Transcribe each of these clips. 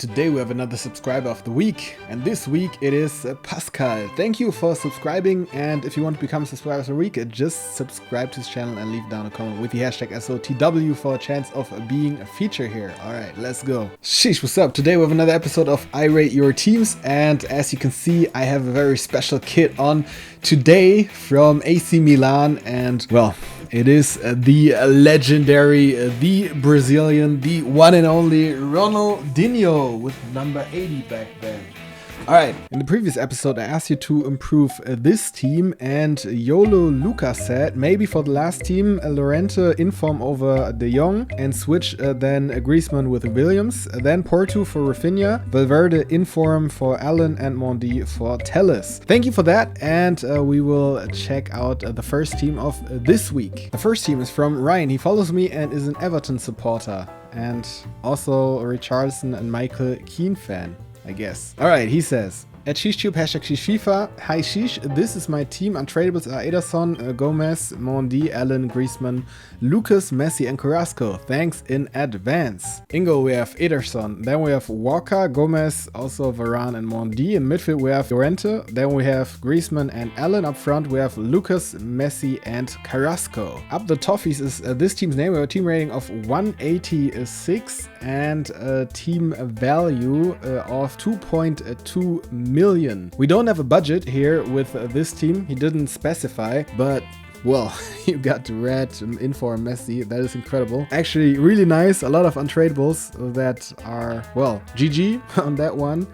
Today we have another subscriber of the week, and this week it is Pascal. Thank you for subscribing, and if you want to become a subscriber of the week, just subscribe to this channel and leave down a comment with the hashtag SOTW for a chance of being a feature here. Alright, let's go. Sheesh, what's up? Today we have another episode of I Rate Your Teams, and as you can see, I have a very special kit on today from AC Milan, and well, it is the legendary, the Brazilian, the one and only Ronaldinho with number 80 back then. Alright, in the previous episode I asked you to improve this team, and Yolo Lucas said maybe for the last team Llorente inform over De Jong and switch then Griezmann with Williams, then Porto for Rafinha, Valverde inform for Allen and Mondi for Telles. Thank you for that, and we will check out the first team of this week. The first team is from Ryan. He follows me and is an Everton supporter and also a Richarlison and Michael Keane fan, I guess. Alright, he says, at SheeshTube, hashtag SheeshFIFA. Hi Sheesh, this is my team. Untradables are Ederson, Gomez, Mondi, Allen, Griezmann, Lucas, Messi and Carrasco. Thanks in advance. Ingo, we have Ederson. Then we have Walker, Gomez, also Varane and Mondi. In midfield we have Llorente. Then we have Griezmann and Allen. Up front we have Lucas, Messi and Carrasco. Up the toffees is this team's name. We have a team rating of 186 and a team value of 2.2 million. We don't have a budget here with this team. He didn't specify, but well, you got red info on Messi. That is incredible. Actually, really nice. A lot of untradables that are, well, GG on that one.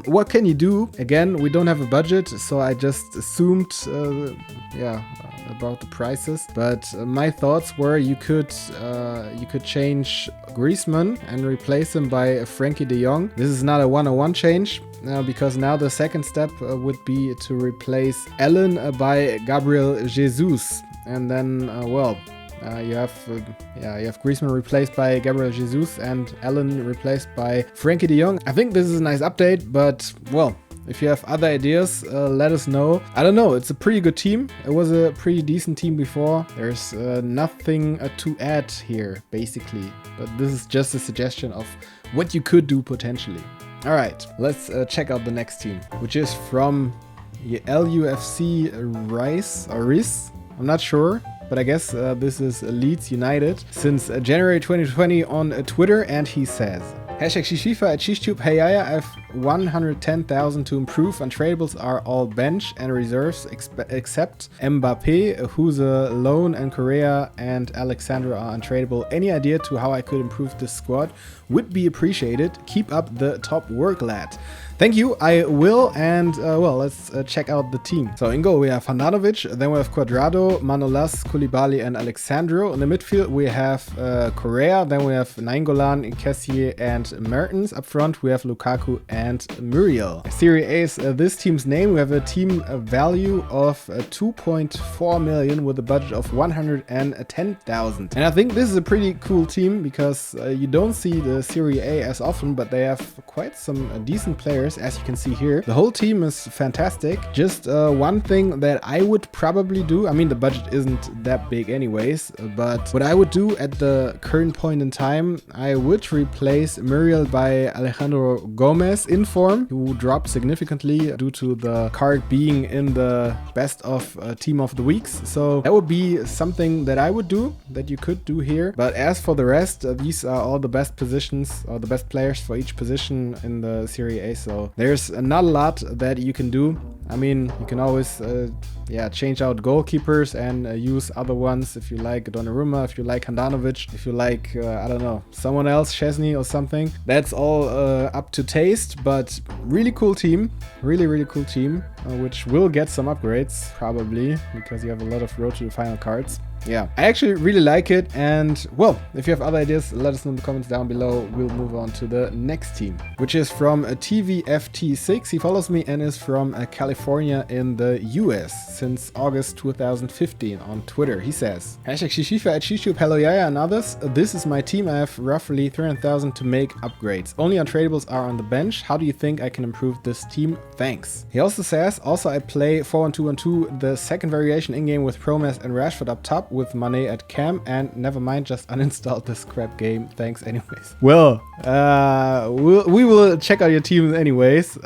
What can you do? Again, we don't have a budget, so I just assumed, about the prices. But my thoughts were you could change Griezmann and replace him by Frankie De Jong. This is not a 101 change. Because now the second step would be to replace Allen by Gabriel Jesus, and then you have Griezmann replaced by Gabriel Jesus and Allen replaced by Frankie De Jong. I think this is a nice update, but well, if you have other ideas, let us know. I don't know, it's a pretty good team. It was a pretty decent team before. There's nothing to add here, basically. But this is just a suggestion of what you could do potentially. Alright, let's check out the next team, which is from LUFC Rice, or Riz. I'm not sure, but I guess this is Leeds United since January 2020 on Twitter, and he says, hashtag SheeshFIFA at SheeshTube. Hey YAYA, I have 110,000 to improve. Untradables are all bench and reserves except Mbappe, who's a loan, and Correa and Alexandra are untradable. Any idea to how I could improve this squad would be appreciated. Keep up the top work, lad. Thank you, I will, and well, let's check out the team. So in goal we have Handanovic, then we have Cuadrado, Manolas, Koulibaly and Alexandro. In the midfield we have Correa, then we have Nainggolan, Kessié and Mertens. Up front we have Lukaku and Muriel. Serie A is this team's name. We have a team value of 2.4 million with a budget of 110,000. And I think this is a pretty cool team because you don't see the Serie A as often, but they have quite some decent players. As you can see here, the whole team is fantastic. Just one thing that I would probably do, I mean the budget isn't that big anyways, but what I would do at the current point in time, I would replace Muriel by Alejandro Gomez in form, who dropped significantly due to the card being in the best of team of the weeks. So that would be something that I would do, that you could do here. But as for the rest, these are all the best positions or the best players for each position in the Serie A. So there's not a lot that you can do. I mean, you can always change out goalkeepers and use other ones if you like Donnarumma, if you like Handanovic, if you like, I don't know, someone else, Chesney or something. That's all up to taste, but really cool team. Really cool team, which will get some upgrades probably because you have a lot of road to the final cards. Yeah, I actually really like it, and well, if you have other ideas, let us know in the comments down below. We'll move on to the next team, which is from TVFT6. He follows me and is from California in the US since August 2015 on Twitter. He says, hashtag SheeshFIFA at SheeshTube. Hello YAYA and others. This is my team. I have roughly 300,000 to make upgrades. Only untradables are on the bench. How do you think I can improve this team? Thanks. He also says, I play 4-1-2-1-2, the second variation in-game with Promes and Rashford up top. with Mane at cam, and never mind, just uninstall this crap game. Thanks anyways. Well, we will check out your team anyways.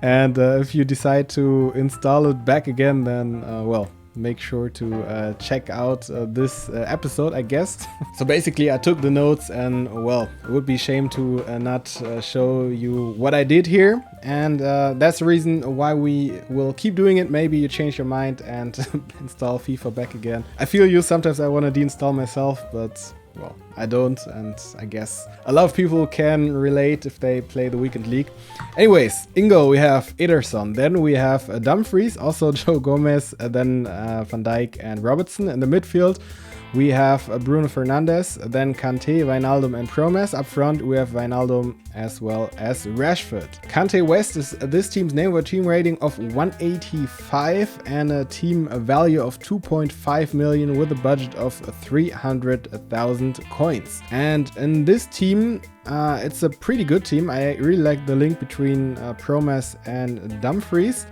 And if you decide to install it back again, then well, make sure to check out this episode, I guess. So basically I took the notes, and well, it would be a shame to not show you what I did here, and that's the reason why we will keep doing it. Maybe you change your mind and install FIFA back again. I feel you, sometimes I want to deinstall myself, but well, I don't, and I guess a lot of people can relate if they play the weekend league. Anyways, in goal we have Ederson, then we have Dumfries, also Joe Gomez, then Van Dijk and Robertson. In the midfield we have Bruno Fernandes, then Kante, Wijnaldum and Promes. Up front we have Wijnaldum as well as Rashford. Kante West is this team's name with a team rating of 185 and a team value of 2.5 million with a budget of 300,000 coins. And in this team, it's a pretty good team. I really like the link between Promes and Dumfries.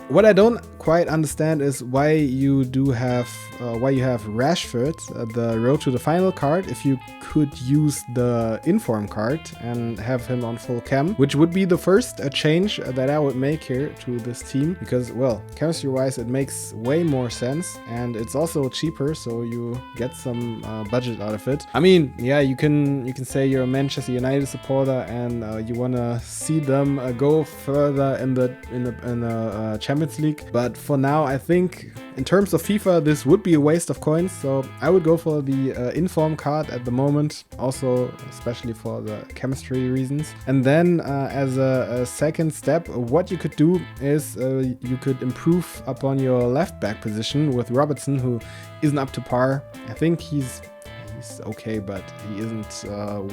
What I don't quite understand is why you have Rashford, the Road to the Final card, if you could use the Inform card and have him on full chem, which would be the first change that I would make here to this team, because well, chemistry wise it makes way more sense, and it's also cheaper, so you get some budget out of it. I mean, yeah, you can say you're a Manchester United supporter and you want to see them go further in the Champions League, but for now I think in terms of FIFA this would be a waste of coins, so I would go for the Inform card at the moment, also especially for the chemistry reasons. And then as a second step, what you could do is you could improve upon your left back position with Robertson, who isn't up to par. I think he's okay, but he isn't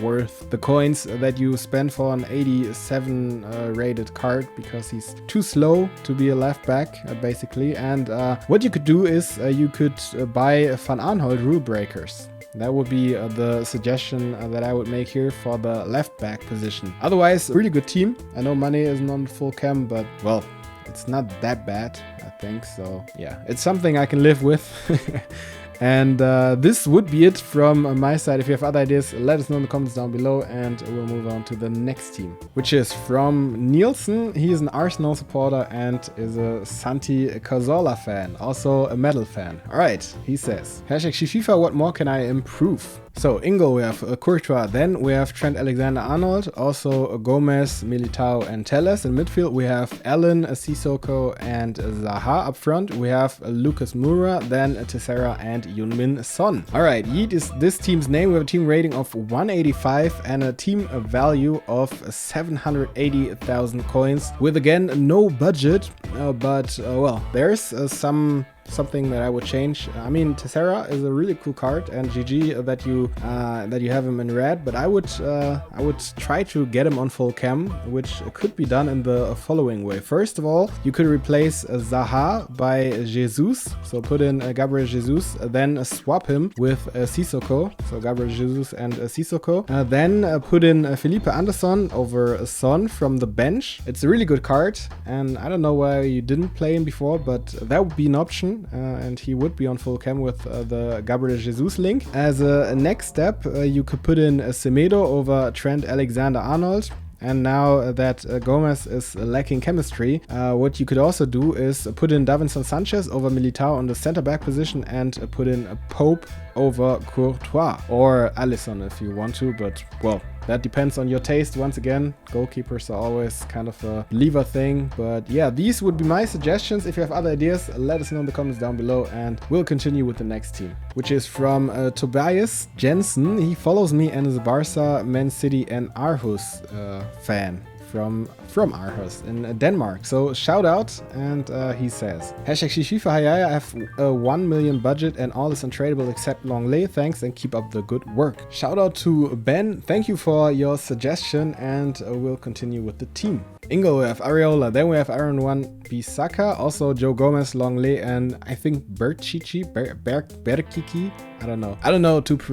worth the coins that you spend for an 87 rated card, because he's too slow to be a left back basically. And what you could do is you could buy Van Aanholt rule breakers. That would be the suggestion that I would make here for the left back position. Otherwise, really good team. I know Mane isn't on full chem, but well, it's not that bad, I think. So yeah, it's something I can live with. And this would be it from my side. If you have other ideas, let us know in the comments down below, and we'll move on to the next team, which is from Nielsen. He is an Arsenal supporter and is a Santi Cazorla fan, also a Metal fan. Alright, he says, #FIFA, what more can I improve? So in goal we have Courtois, then we have Trent Alexander-Arnold, also Gomez, Militao and Telles. In midfield we have Allen, Sissoko and Zaha. Up front we have Lucas Moura, then Teixeira and Heung-min Son. Alright, Yeet is this team's name. We have a team rating of 185 and a team value of 780,000 coins, with again no budget, but well, there's something that I would change. I mean, Teixeira is a really cool card, and GG that you have him in red, but I would try to get him on full chem, which could be done in the following way. First of all, you could replace Zaha by Jesus, so put in Gabriel Jesus, then swap him with Sissoko, so Gabriel Jesus and Sissoko, then put in Felipe Anderson over Son from the bench. It's a really good card, and I don't know why you didn't play him before, but that would be an option. And he would be on full chem with the Gabriel Jesus link. As a next step, you could put in Semedo over Trent Alexander-Arnold. And now that Gomez is lacking chemistry, what you could also do is put in Davinson Sanchez over Militao on the center back position, and put in Pope over Courtois, or Alisson if you want to, but well, that depends on your taste. Once again, goalkeepers are always kind of a lever thing, but yeah, these would be my suggestions. If you have other ideas, let us know in the comments down below, and we'll continue with the next team, which is from Tobias Jensen. He follows me and is a Barca, Man City and Aarhus fan from Aarhus in Denmark. So shout out, and he says, #FIFA YAYA, I have a 1 million budget and all is untradeable except Longley. Thanks and keep up the good work. Shout out to Ben. Thank you for your suggestion, and we'll continue with the team. Ingo, we have Areola, then we have Aaron 1 Bisaka, also Joe Gomez, Longley, and I think Berkiki. I don't know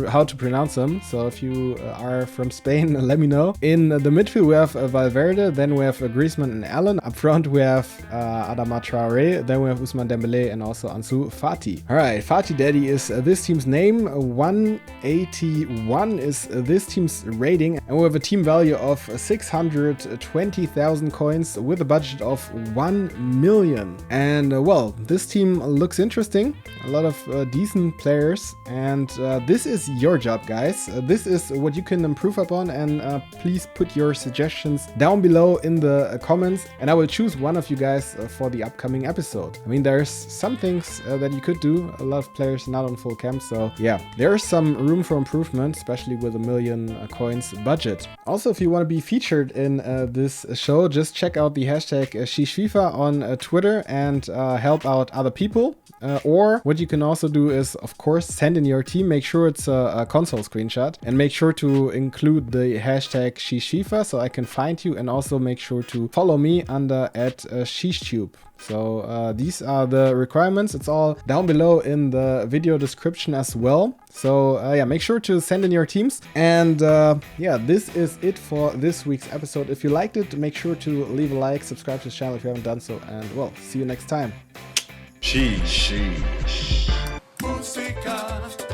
how to pronounce them, so if you are from Spain, let me know. In the midfield we have Valverde, then we have Griezmann and Allen. Up front we have Adama Traore, then we have Ousmane Dembele and also Ansu Fati. Alright, Fati Daddy is this team's name, 181 is this team's rating, and we have a team value of 620,000 coins with a budget of 1 million. And well, this team looks interesting, a lot of decent players. And this is your job, guys. This is what you can improve upon, and please put your suggestions down below in the comments, and I will choose one of you guys for the upcoming episode. I mean, there's some things that you could do. A lot of players not on full camp, so yeah, there's some room for improvement, especially with a million coins budget. Also, if you want to be featured in this show, just check out the hashtag SheeshFIFA on Twitter and help out other people. Or what you can also do is, of course, send in your team. Make sure it's a console screenshot, and make sure to include the hashtag SheeshFIFA so I can find you, and also make sure to follow me under @SheeshTube. So these are the requirements. It's all down below in the video description as well. So yeah, make sure to send in your teams. And yeah, this is it for this week's episode. If you liked it, make sure to leave a like, subscribe to the channel if you haven't done so, and well, see you next time. Sheesh. Música.